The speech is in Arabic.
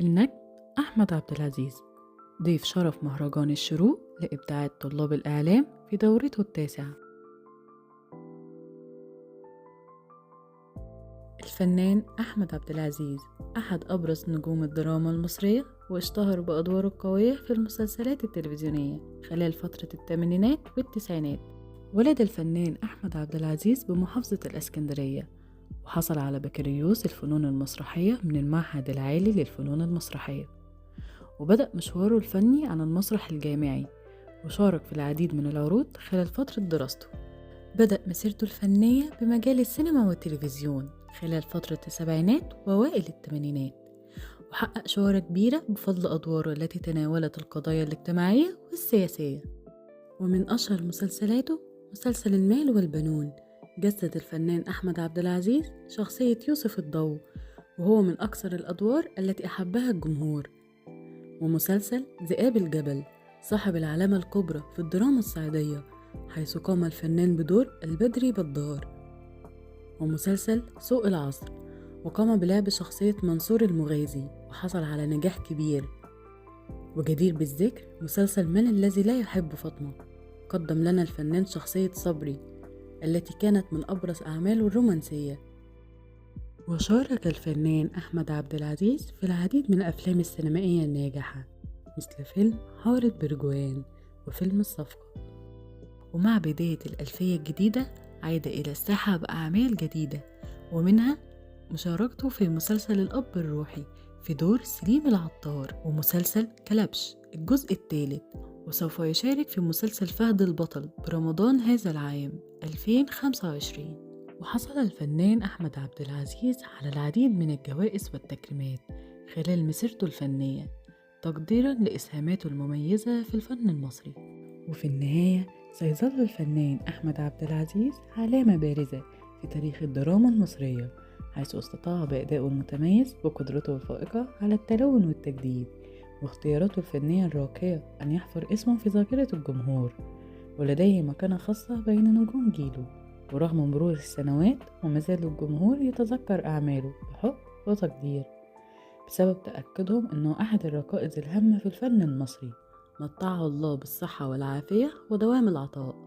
النجم أحمد عبد العزيز ضيف شرف مهرجان الشروق لإبداعات طلاب الإعلام في دورته التاسعة. الفنان أحمد عبد العزيز أحد أبرز نجوم الدراما المصرية، واشتهر بأدواره القوية في المسلسلات التلفزيونية خلال فترة الثمانينات والتسعينات. ولد الفنان أحمد عبد العزيز بمحافظة الإسكندرية، وحصل على بكالوريوس الفنون المسرحية من المعهد العالي للفنون المسرحية، وبدأ مشواره الفني على المسرح الجامعي، وشارك في العديد من العروض خلال فترة دراسته. بدأ مسيرته الفنية بمجال السينما والتلفزيون خلال فترة السبعينات وأوائل الثمانينات، وحقق شهرة كبيرة بفضل أدواره التي تناولت القضايا الاجتماعية والسياسية. ومن أشهر مسلسلاته مسلسل المال والبنون، جسد الفنان أحمد عبد العزيز شخصية يوسف الضو، وهو من أكثر الأدوار التي أحبها الجمهور. ومسلسل ذئاب الجبل، صاحب العلامة الكبرى في الدراما الصعيدية، حيث قام الفنان بدور البدري بدار. ومسلسل سوق العصر، وقام بلعب شخصية منصور المغازي وحصل على نجاح كبير. وجدير بالذكر مسلسل من الذي لا يحب فاطمة، قدم لنا الفنان شخصية صبري التي كانت من أبرز أعماله الرومانسية. وشارك الفنان أحمد عبد العزيز في العديد من الأفلام السينمائية الناجحة، مثل فيلم حارة برجوان وفيلم الصفقة. ومع بداية الألفية الجديدة عاد إلى الساحة بأعمال جديدة، ومنها مشاركته في مسلسل الأب الروحي في دور سليم العطار، ومسلسل كلبش الجزء الثالث. وسوف يشارك في مسلسل فهد البطل برمضان هذا العام 2025. وحصل الفنان أحمد عبد العزيز على العديد من الجوائز والتكريمات خلال مسيرته الفنية، تقديرا لإسهاماته المميزة في الفن المصري. وفي النهاية سيظل الفنان أحمد عبد العزيز علامة بارزة في تاريخ الدراما المصرية، حيث استطاع بأدائه المتميز وقدرته الفائقة على التلون والتجديد، واختياراته الفنية الراقية أن يحفر اسمه في ذاكرة الجمهور، ولديه مكانة خاصة بين نجوم جيله. ورغم مرور السنوات وما زال الجمهور يتذكر أعماله بحب وتقدير، بسبب تأكدهم أنه أحد الركائز الهامة في الفن المصري. متعه الله بالصحة والعافية ودوام العطاء.